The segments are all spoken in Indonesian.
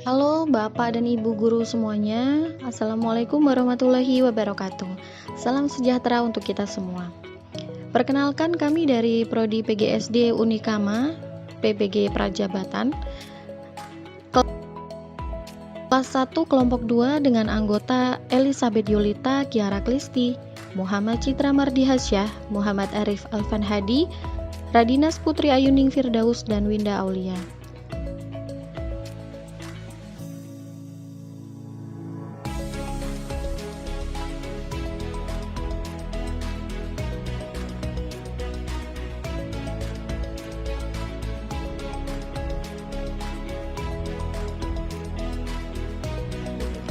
Halo Bapak dan Ibu guru semuanya. Assalamualaikum warahmatullahi wabarakatuh. Salam sejahtera untuk kita semua. Perkenalkan, kami dari Prodi PGSD Unikama PPG Prajabatan kelas 1 kelompok 2 dengan anggota Elizabeth Yulita Kiara Klisti, Muhammad Citra Mardihasyah, Muhammad Arif Alvan Hadi, Radinas Putri Ayuning Firdaus, dan Winda Aulia.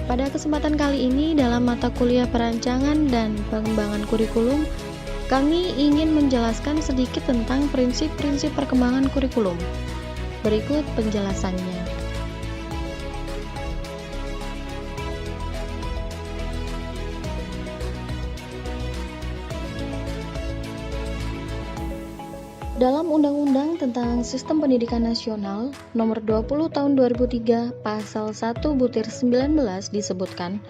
Pada kesempatan kali ini, dalam mata kuliah perancangan dan pengembangan kurikulum, kami ingin menjelaskan sedikit tentang prinsip-prinsip perkembangan kurikulum. Berikut penjelasannya. Dalam Undang-Undang tentang Sistem Pendidikan Nasional Nomor 20 Tahun 2003 Pasal 1/19 disebutkan,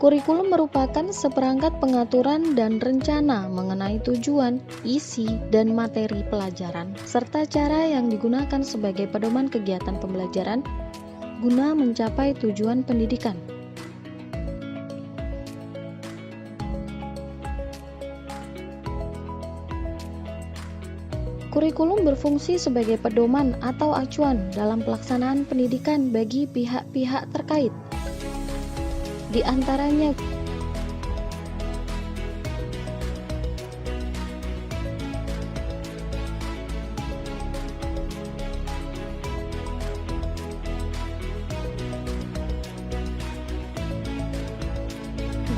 kurikulum merupakan seperangkat pengaturan dan rencana mengenai tujuan, isi, dan materi pelajaran, serta cara yang digunakan sebagai pedoman kegiatan pembelajaran guna mencapai tujuan pendidikan. Kurikulum berfungsi sebagai pedoman atau acuan dalam pelaksanaan pendidikan bagi pihak-pihak terkait. Di antaranya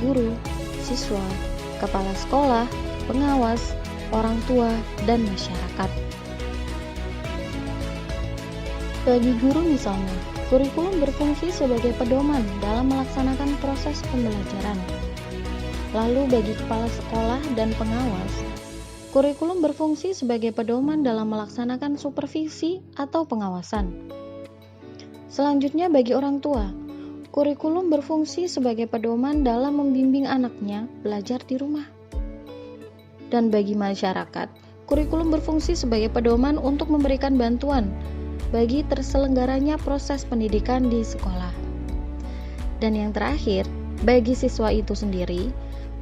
guru, siswa, kepala sekolah, pengawas, orang tua, dan masyarakat. Bagi guru misalnya, kurikulum berfungsi sebagai pedoman dalam melaksanakan proses pembelajaran. Lalu bagi kepala sekolah dan pengawas, kurikulum berfungsi sebagai pedoman dalam melaksanakan supervisi atau pengawasan. Selanjutnya bagi orang tua, kurikulum berfungsi sebagai pedoman dalam membimbing anaknya belajar di rumah. Dan bagi masyarakat, kurikulum berfungsi sebagai pedoman untuk memberikan bantuan bagi terselenggaranya proses pendidikan di sekolah. Dan yang terakhir, bagi siswa itu sendiri,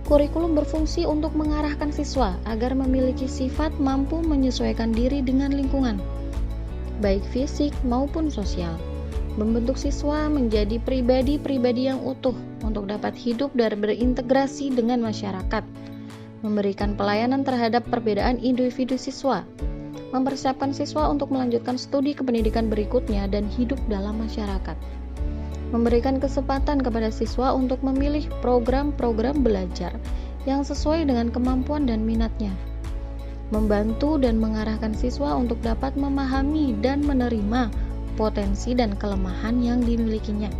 kurikulum berfungsi untuk mengarahkan siswa agar memiliki sifat mampu menyesuaikan diri dengan lingkungan, baik fisik maupun sosial, membentuk siswa menjadi pribadi-pribadi yang utuh untuk dapat hidup dan berintegrasi dengan masyarakat, memberikan pelayanan terhadap perbedaan individu siswa, mempersiapkan siswa untuk melanjutkan studi kependidikan berikutnya dan hidup dalam masyarakat, memberikan kesempatan kepada siswa untuk memilih program-program belajar yang sesuai dengan kemampuan dan minatnya, membantu dan mengarahkan siswa untuk dapat memahami dan menerima potensi dan kelemahan yang dimilikinya.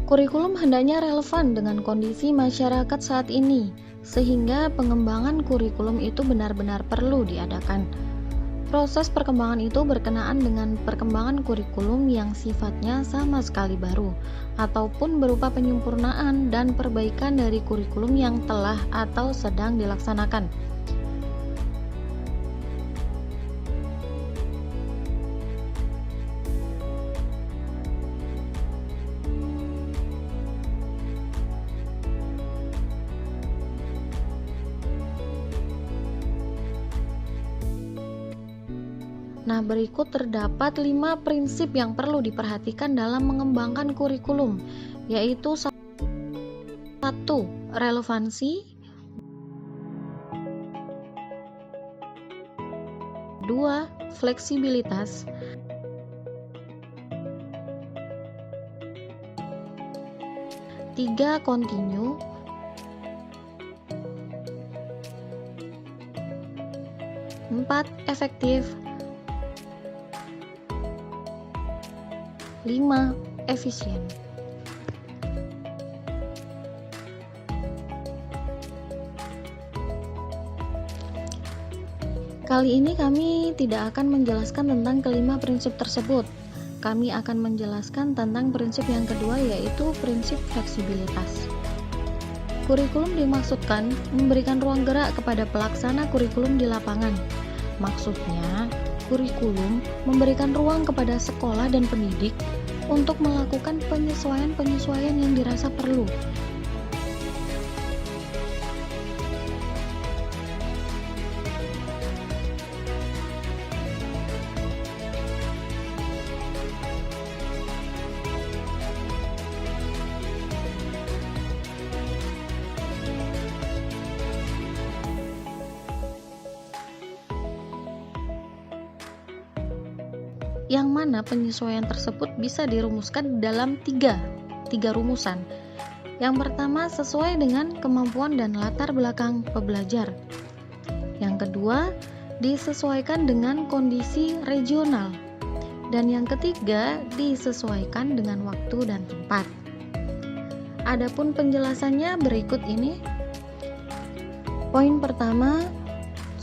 Kurikulum hendaknya relevan dengan kondisi masyarakat saat ini, sehingga pengembangan kurikulum itu benar-benar perlu diadakan. Proses perkembangan itu berkenaan dengan perkembangan kurikulum yang sifatnya sama sekali baru, ataupun berupa penyempurnaan dan perbaikan dari kurikulum yang telah atau sedang dilaksanakan. Nah, berikut terdapat 5 prinsip yang perlu diperhatikan dalam mengembangkan kurikulum, yaitu 1. Relevansi, 2. Fleksibilitas, 3. Kontinu, 4. Efektif, 5. Efisien. Kali ini kami tidak akan menjelaskan tentang kelima prinsip tersebut. Kami akan menjelaskan tentang prinsip yang kedua, yaitu prinsip fleksibilitas. Kurikulum dimaksudkan memberikan ruang gerak kepada pelaksana kurikulum di lapangan. Maksudnya, kurikulum memberikan ruang kepada sekolah dan pendidik untuk melakukan penyesuaian-penyesuaian yang dirasa perlu. Yang mana penyesuaian tersebut bisa dirumuskan dalam tiga rumusan. Yang pertama, sesuai dengan kemampuan dan latar belakang pembelajar. Yang kedua, disesuaikan dengan kondisi regional. Dan yang ketiga, disesuaikan dengan waktu dan tempat. Adapun penjelasannya berikut ini. Poin pertama,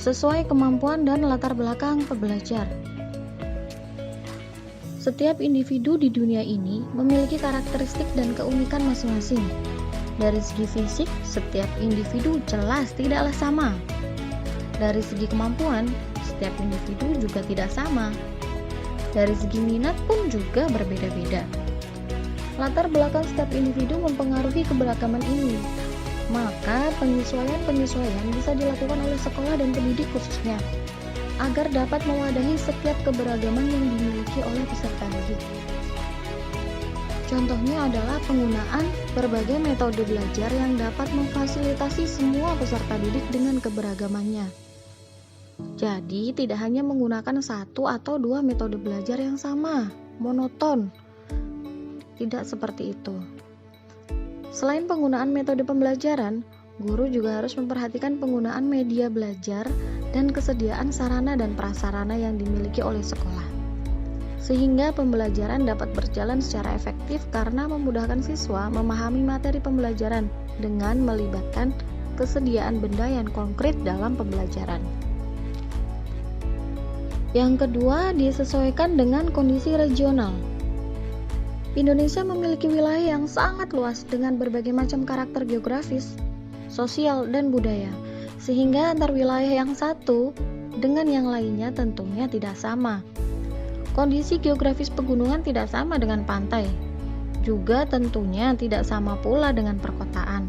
sesuai kemampuan dan latar belakang pembelajar. Setiap individu di dunia ini memiliki karakteristik dan keunikan masing-masing. Dari segi fisik, setiap individu jelas tidaklah sama. Dari segi kemampuan, setiap individu juga tidak sama. Dari segi minat pun juga berbeda-beda. Latar belakang setiap individu mempengaruhi keberagaman ini. Maka penyesuaian-penyesuaian bisa dilakukan oleh sekolah dan pendidik khususnya, agar dapat mewadahi setiap keberagaman yang dimiliki oleh peserta didik. Contohnya adalah penggunaan berbagai metode belajar yang dapat memfasilitasi semua peserta didik dengan keberagamannya. Jadi, tidak hanya menggunakan satu atau dua metode belajar yang sama, monoton. Tidak seperti itu. Selain penggunaan metode pembelajaran, guru juga harus memperhatikan penggunaan media belajar dan kesediaan sarana dan prasarana yang dimiliki oleh sekolah, sehingga pembelajaran dapat berjalan secara efektif karena memudahkan siswa memahami materi pembelajaran dengan melibatkan kesediaan benda yang konkret dalam pembelajaran. Yang kedua, disesuaikan dengan kondisi regional. Indonesia memiliki wilayah yang sangat luas dengan berbagai macam karakter geografis, sosial, dan budaya, sehingga antar wilayah yang satu dengan yang lainnya tentunya tidak sama. Kondisi geografis pegunungan tidak sama dengan pantai, juga tentunya tidak sama pula dengan perkotaan.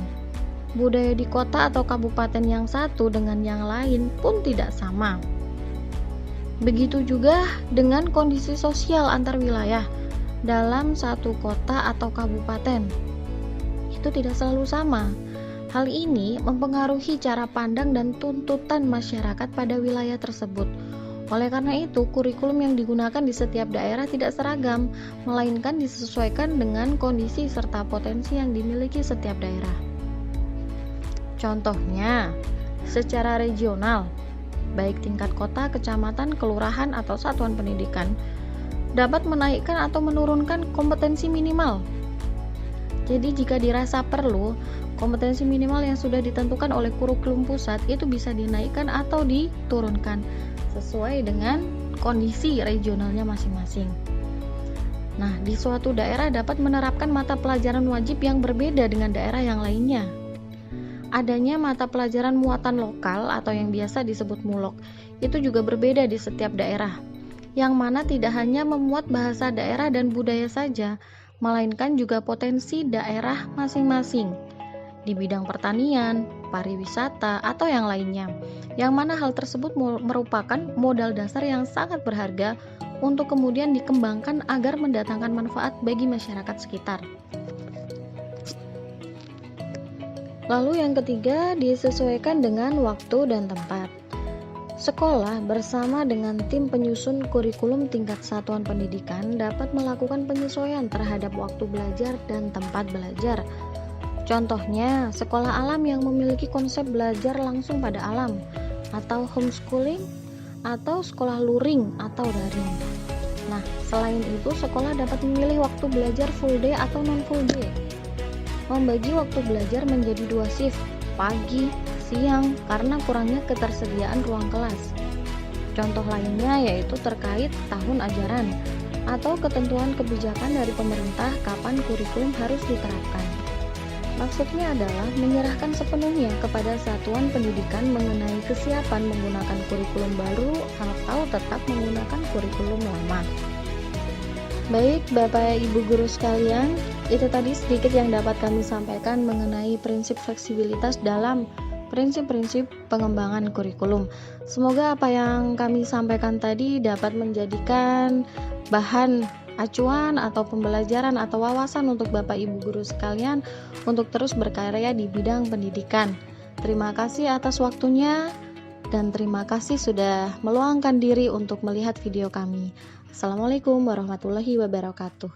Budaya di kota atau kabupaten yang satu dengan yang lain pun tidak sama. Begitu juga dengan kondisi sosial antar wilayah dalam satu kota atau kabupaten. Itu tidak selalu sama. Hal ini mempengaruhi cara pandang dan tuntutan masyarakat pada wilayah tersebut. Oleh karena itu, kurikulum yang digunakan di setiap daerah tidak seragam, melainkan disesuaikan dengan kondisi serta potensi yang dimiliki setiap daerah. Contohnya, secara regional, baik tingkat kota, kecamatan, kelurahan, atau satuan pendidikan, dapat menaikkan atau menurunkan kompetensi minimal. Jadi jika dirasa perlu, kompetensi minimal yang sudah ditentukan oleh kurikulum pusat itu bisa dinaikkan atau diturunkan sesuai dengan kondisi regionalnya masing-masing. Nah, di suatu daerah dapat menerapkan mata pelajaran wajib yang berbeda dengan daerah yang lainnya. Adanya mata pelajaran muatan lokal atau yang biasa disebut mulok, itu juga berbeda di setiap daerah, yang mana tidak hanya memuat bahasa daerah dan budaya saja, melainkan juga potensi daerah masing-masing di bidang pertanian, pariwisata, atau yang lainnya, yang mana hal tersebut merupakan modal dasar yang sangat berharga untuk kemudian dikembangkan agar mendatangkan manfaat bagi masyarakat sekitar. Lalu yang ketiga, disesuaikan dengan waktu dan tempat. Sekolah bersama dengan tim penyusun kurikulum tingkat satuan pendidikan dapat melakukan penyesuaian terhadap waktu belajar dan tempat belajar. Contohnya, sekolah alam yang memiliki konsep belajar langsung pada alam, atau homeschooling, atau sekolah luring atau daring. Nah, selain itu, sekolah dapat memilih waktu belajar full day atau non-full day. Membagi waktu belajar menjadi 2 shift, pagi, siang, karena kurangnya ketersediaan ruang kelas. Contoh lainnya yaitu terkait tahun ajaran atau ketentuan kebijakan dari pemerintah kapan kurikulum harus diterapkan. Maksudnya adalah menyerahkan sepenuhnya kepada satuan pendidikan mengenai kesiapan menggunakan kurikulum baru atau tetap menggunakan kurikulum lama. Baik, Bapak Ibu guru sekalian, itu tadi sedikit yang dapat kami sampaikan mengenai prinsip fleksibilitas dalam prinsip-prinsip pengembangan kurikulum. Semoga apa yang kami sampaikan tadi dapat menjadikan bahan acuan atau pembelajaran atau wawasan untuk Bapak Ibu guru sekalian untuk terus berkarya di bidang pendidikan. Terima kasih atas waktunya dan terima kasih sudah meluangkan diri untuk melihat video kami. Assalamualaikum warahmatullahi wabarakatuh.